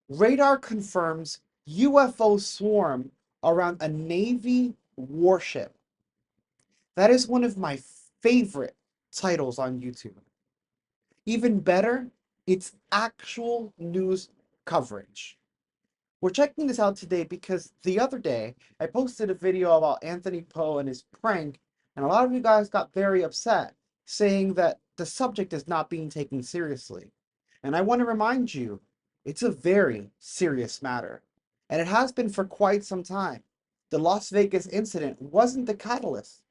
Radar confirms UFO swarm around a Navy warship. That is one of my favorite titles on YouTube. Even better, it's actual news coverage. We're checking this out today because the other day I posted a video about Anthony Poe and his prank, and a lot of you guys got very upset, saying that the subject is not being taken seriously. And I want to remind you, it's a very serious matter, and it has been for quite some time. The Las Vegas incident wasn't the catalyst.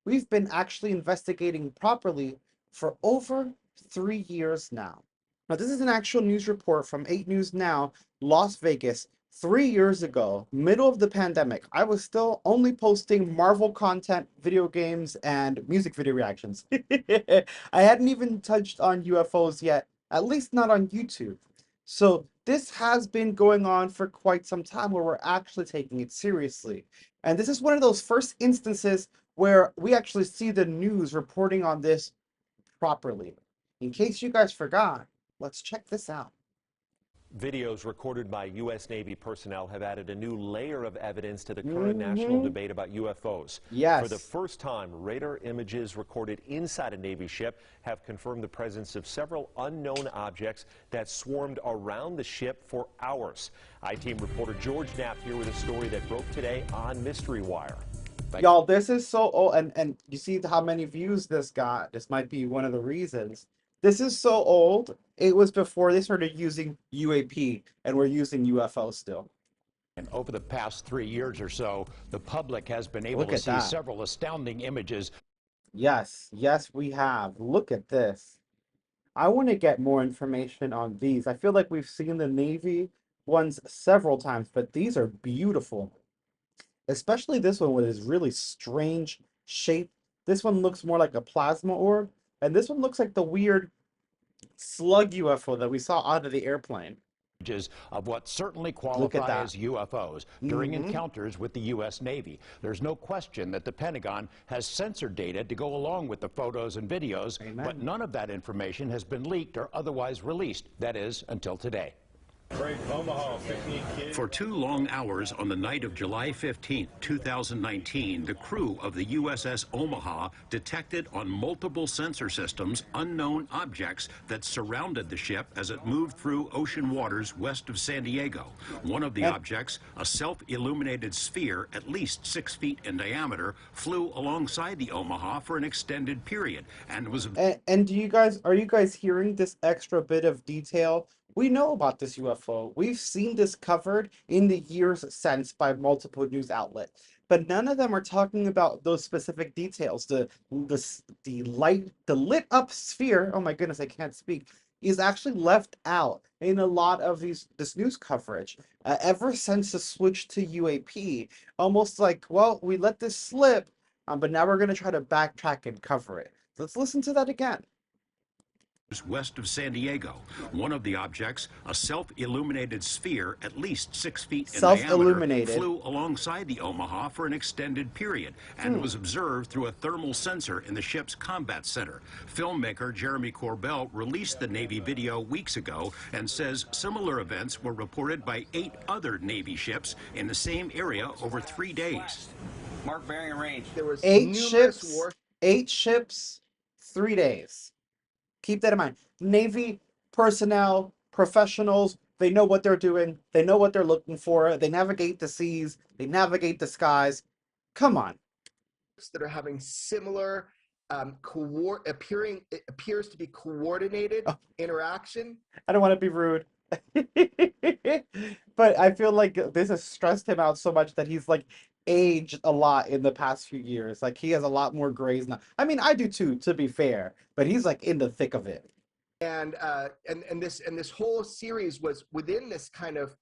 We've been actually investigating properly for over 3 years now. Now, this is an actual news report from 8 News Now, Las Vegas. 3 years ago, middle of the pandemic, I was still only posting Marvel content, video games, and music video reactions. I hadn't even touched on UFOs yet, at least not on YouTube. So this has been going on for quite some time where we're actually taking it seriously. And this is one of those first instances where we actually see the news reporting on this properly. In case you guys forgot, let's check this out. Videos recorded by U.S. Navy personnel have added a new layer of evidence to the current national debate about UFOs. Yes. For the first time, radar images recorded inside a Navy ship have confirmed the presence of several unknown objects that swarmed around the ship for hours. I-Team reporter George Knapp here with a story that broke today on Mystery Wire. Y'all, this is so old, and you see how many views this got. This might be one of the reasons. This is so old. It was before they started using UAP, and we're using UFO still. And over the past 3 years or so, the public has been able to see several astounding images. Yes, yes, we have. Look at this. I want to get more information on these. I feel like we've seen the Navy ones several times, but these are beautiful. Especially this one with this really strange shape. This one looks more like a plasma orb, and this one looks like the weird slug UFO that we saw out of the airplane. Of what certainly qualify as UFOs during encounters with the U.S. Navy. There's no question that the Pentagon has censored data to go along with the photos and videos, but none of that information has been leaked or otherwise released. That is, until today. For 2 long hours on the night of July 15, 2019, the crew of the USS Omaha detected on multiple sensor systems unknown objects that surrounded the ship as it moved through ocean waters west of San Diego. One of the objects, a self-illuminated sphere at least 6 feet in diameter, flew alongside the Omaha for an extended period and was... And are you guys hearing this extra bit of detail? We know about this UFO. We've seen this covered in the years since by multiple news outlets, but none of them are talking about those specific details. The lit up sphere, oh my goodness, I can't speak, is actually left out in a lot of this news coverage. Ever since the switch to UAP, almost like, well, we let this slip, but now we're going to try to backtrack and cover it. Let's listen to that again. West of San Diego. One of the objects, a self-illuminated sphere at least 6 feet in diameter, flew alongside the Omaha for an extended period and was observed through a thermal sensor in the ship's combat center. Filmmaker Jeremy Corbell released the Navy video weeks ago and says similar events were reported by 8 other Navy ships in the same area over 3 days. Mark bearing and range. There was 8 ships, 3 days. Keep that in mind. Navy personnel, professionals, they know what they're doing. They know what they're looking for. They navigate the seas. They navigate the skies. Come on. That are having similar, it appears to be coordinated interaction. I don't want to be rude. But I feel like this has stressed him out so much that he's like aged a lot in the past few years. Like he has a lot more grays now. I mean, I do too, to be fair, but he's like in the thick of it. And this whole series was within this kind of,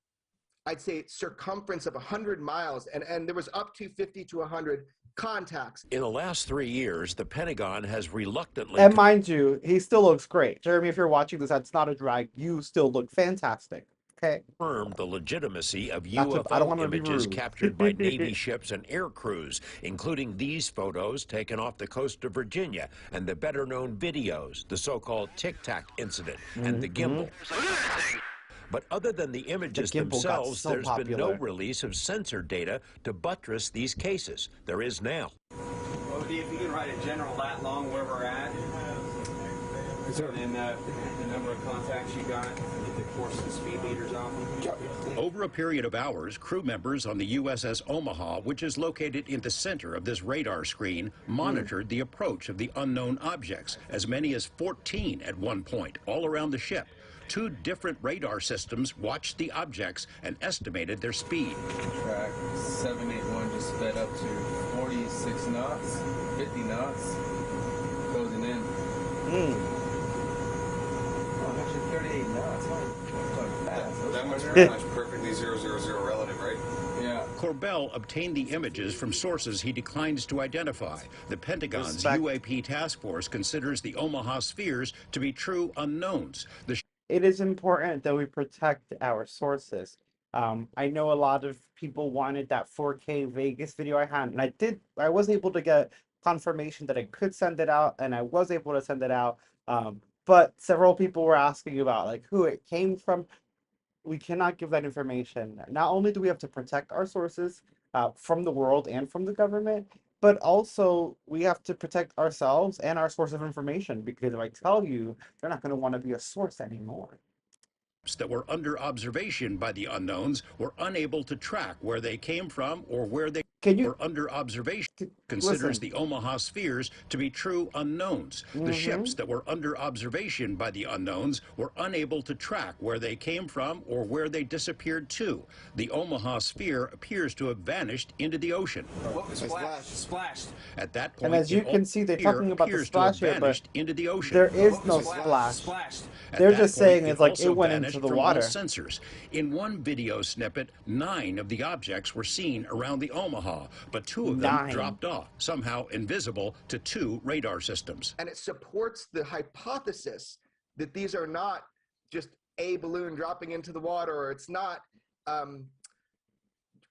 I'd say, circumference of 100 miles, and there was up to 50 to 100 contacts. In the last 3 years, the Pentagon has reluctantly... And mind you, he still looks great. Jeremy, if you're watching this, that's not a drag. You still look fantastic. Okay. Confirmed the legitimacy of UFO images captured by Navy ships and air crews, including these photos taken off the coast of Virginia and the better-known videos, the so-called Tic Tac incident and the gimbal. But other than the images themselves, there's been no release of sensor data to buttress these cases. There is now. Well, if you can write a general lat long where we're at, and then the number of contacts you got, of course, the speed meters off them. Over a period of hours, crew members on the USS Omaha, which is located in the center of this radar screen, monitored the approach of the unknown objects, as many as 14 at one point, all around the ship. 2 different radar systems watched the objects and estimated their speed. Track 781 just sped up to 46 knots, 50 knots, closing in. Oh, actually 38 knots. That must pretty much perfectly 000 relative, right? Yeah. Corbell obtained the images from sources he declines to identify. The Pentagon's UAP task force considers the Omaha spheres to be true unknowns. It is important that we protect our sources. I know a lot of people wanted that 4K Vegas video I had, and I was able to get confirmation that I could send it out, and I was able to send it out. But several people were asking about like who it came from. We cannot give that information. Not only do we have to protect our sources from the world and from the government, but also we have to protect ourselves and our source of information, because if I tell you, they're not going to want to be a source anymore. That were under observation by the unknowns were unable to track where they came from or where they were under observation. Considers the Omaha spheres to be true unknowns. The ships that were under observation by the unknowns were unable to track where they came from or where they disappeared to. The Omaha sphere appears to have vanished into the ocean. Splashed. At that point, and as you can see, they're talking about the splash here, but into the ocean. There is no splash. They're just saying it's like it went into the water. Sensors. In one video snippet, 9 of the objects were seen around the Omaha, but 2 of them dropped off, somehow invisible to 2 radar systems. And it supports the hypothesis that these are not just a balloon dropping into the water, or it's not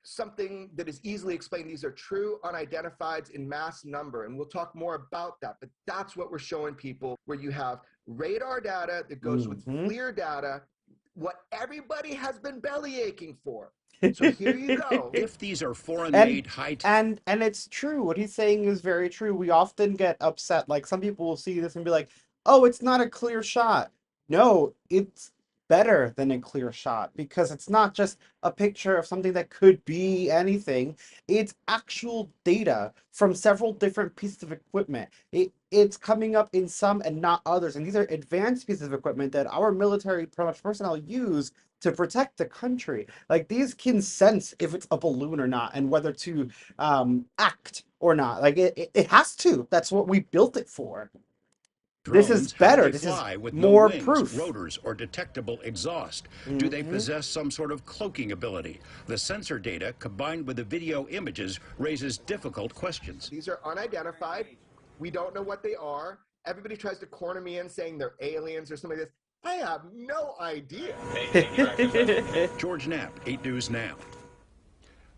something that is easily explained. These are true unidentifieds in mass number, and we'll talk more about that, but that's what we're showing people, where you have radar data that goes with FLIR data, what everybody has been belly aching for. So here you go. If these are foreign-made and it's true. What he's saying is very true. We often get upset. Like some people will see this and be like, "Oh, it's not a clear shot." No, it's better than a clear shot, because it's not just a picture of something that could be anything. It's actual data from several different pieces of equipment. It's coming up in some and not others, and these are advanced pieces of equipment that our military personnel use to protect the country. Like, these can sense if it's a balloon or not, and whether to act or not. Like, it has to. That's what we built it for. Drones, this is better. This is more wings, proof. Rotors, or detectable exhaust. Do they possess some sort of cloaking ability? The sensor data, combined with the video images, raises difficult questions. These are unidentified. We don't know what they are. Everybody tries to corner me in saying they're aliens or something like this. I have no idea. George Knapp, 8 News Now.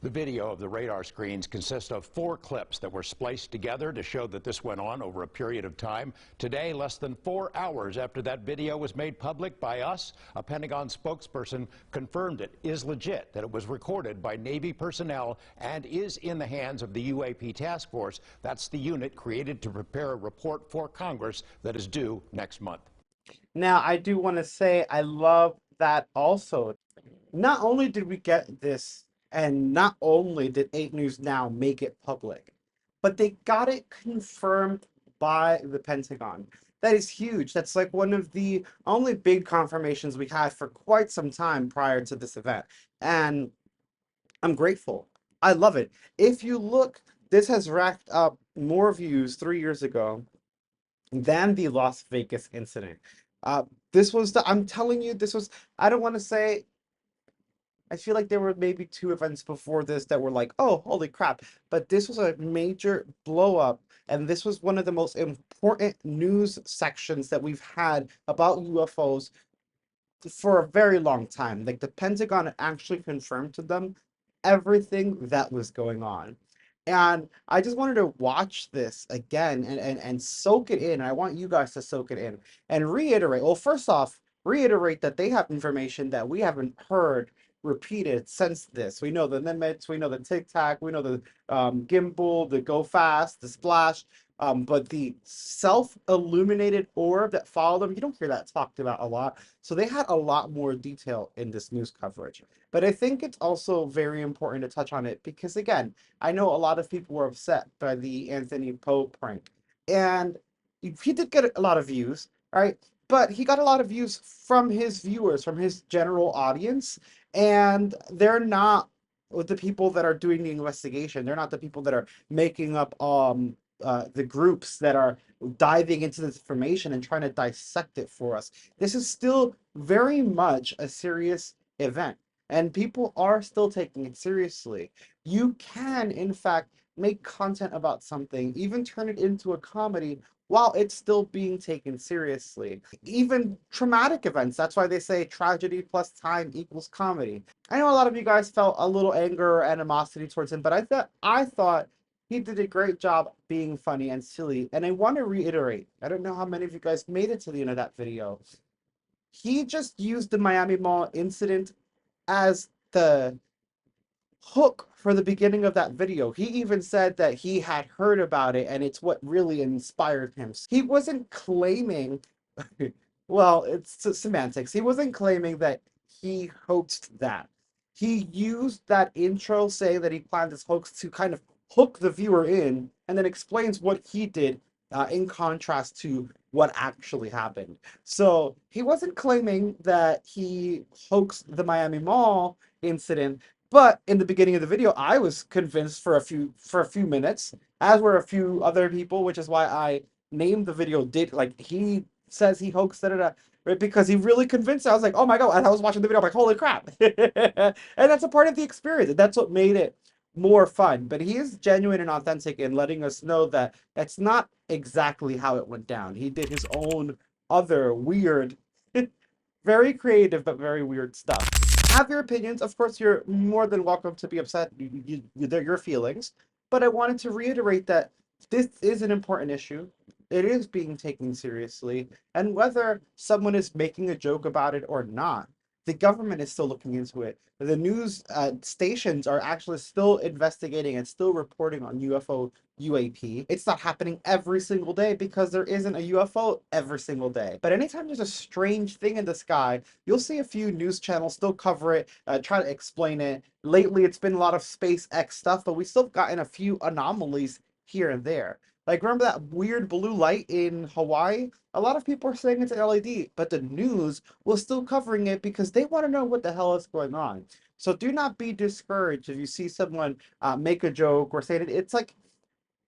The video of the radar screens consists of 4 clips that were spliced together to show that this went on over a period of time. Today, less than 4 hours after that video was made public by us, a Pentagon spokesperson confirmed it is legit, that it was recorded by Navy personnel and is in the hands of the UAP task force. That's the unit created to prepare a report for Congress that is due next month. Now, I do want to say I love that also. Not only did we get this, and not only did 8 News Now make it public, but they got it confirmed by the Pentagon. That is huge. That's like one of the only big confirmations we had for quite some time prior to this event. And I'm grateful. I love it. If you look, this has racked up more views 3 years ago than the Las Vegas incident. I'm telling you, I don't want to say, I feel like there were maybe 2 events before this that were like, oh, holy crap. But this was a major blow up. And this was one of the most important news sections that we've had about UFOs for a very long time. Like, the Pentagon actually confirmed to them everything that was going on. And I just wanted to watch this again and soak it in. I want you guys to soak it in and reiterate. Well, first off, reiterate that they have information that we haven't heard repeated since this. We know the limits, we know the tic tac, we know the gimbal, the go fast, the splash, but the self-illuminated orb that followed them, you don't hear that talked about a lot. So they had a lot more detail in this news coverage. But I think it's also very important to touch on it because, again, I know a lot of people were upset by the Anthony Poe prank. And he did get a lot of views, right? But he got a lot of views from his viewers, from his general audience, and they're not with the people that are doing the investigation. They're not the people that are making up the groups that are diving into this information and trying to dissect it for us. This is still very much a serious event, and people are still taking it seriously. You can, in fact, make content about something, even turn it into a comedy while it's still being taken seriously. Even traumatic events, that's why they say tragedy plus time equals comedy. I know a lot of you guys felt a little anger or animosity towards him, but I thought he did a great job being funny and silly. And I want to reiterate, I don't know how many of you guys made it to the end of that video. He just used the Miami Mall incident as the hook for the beginning of that video. He even said that he had heard about it and it's what really inspired him. He wasn't claiming, well, it's semantics. He wasn't claiming that he hoaxed that. He used that intro saying that he planned this hoax to kind of hook the viewer in and then explains what he did in contrast to what actually happened. So he wasn't claiming that he hoaxed the Miami Mall incident, but in the beginning of the video, I was convinced for a few minutes, as were a few other people, which is why I named the video he says he hoaxed right? Because he really convinced. I was like, oh my god! And I was watching the video, I'm like, holy crap! And that's a part of the experience. That's what made it more fun. But he is genuine and authentic in letting us know that that's not exactly how it went down. He did his own other weird, very creative but very weird stuff. Have your opinions. Of course, you're more than welcome to be upset. They're your feelings. But I wanted to reiterate that this is an important issue. It is being taken seriously. And whether someone is making a joke about it or not, the government is still looking into it. The news stations are actually still investigating and still reporting on UFO UAP. It's not happening every single day because there isn't a UFO every single day. But anytime there's a strange thing in the sky, you'll see a few news channels still cover it, try to explain it. Lately, it's been a lot of SpaceX stuff, but we still gotten a few anomalies here and there. Like, remember that weird blue light in Hawaii? A lot of people are saying it's an LED, but the news was still covering it because they want to know what the hell is going on. So do not be discouraged if you see someone make a joke or say it. It's like,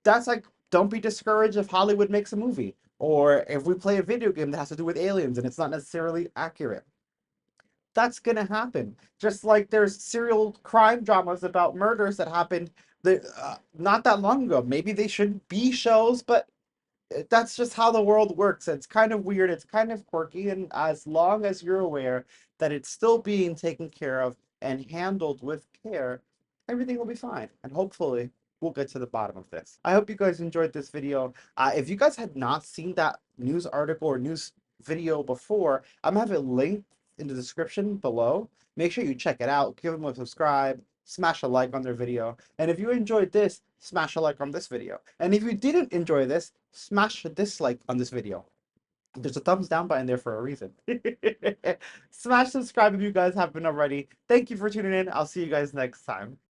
that's like, don't be discouraged if Hollywood makes a movie or if we play a video game that has to do with aliens and it's not necessarily accurate. That's gonna happen. Just like there's serial crime dramas about murders that happened not that long ago. Maybe they shouldn't be shows, but that's just how the world works. It's kind of weird. It's kind of quirky. And as long as you're aware that it's still being taken care of and handled with care, everything will be fine. And hopefully we'll get to the bottom of this. I hope you guys enjoyed this video. If you guys had not seen that news article or news video before, I'm gonna have it linked in the description below. Make sure you check it out. Give them a subscribe. Smash a like on their video. And if you enjoyed this, smash a like on this video. And if you didn't enjoy this, smash a dislike on this video. There's a thumbs down button there for a reason. Smash subscribe if you guys haven't already. Thank you for tuning in. I'll see you guys next time.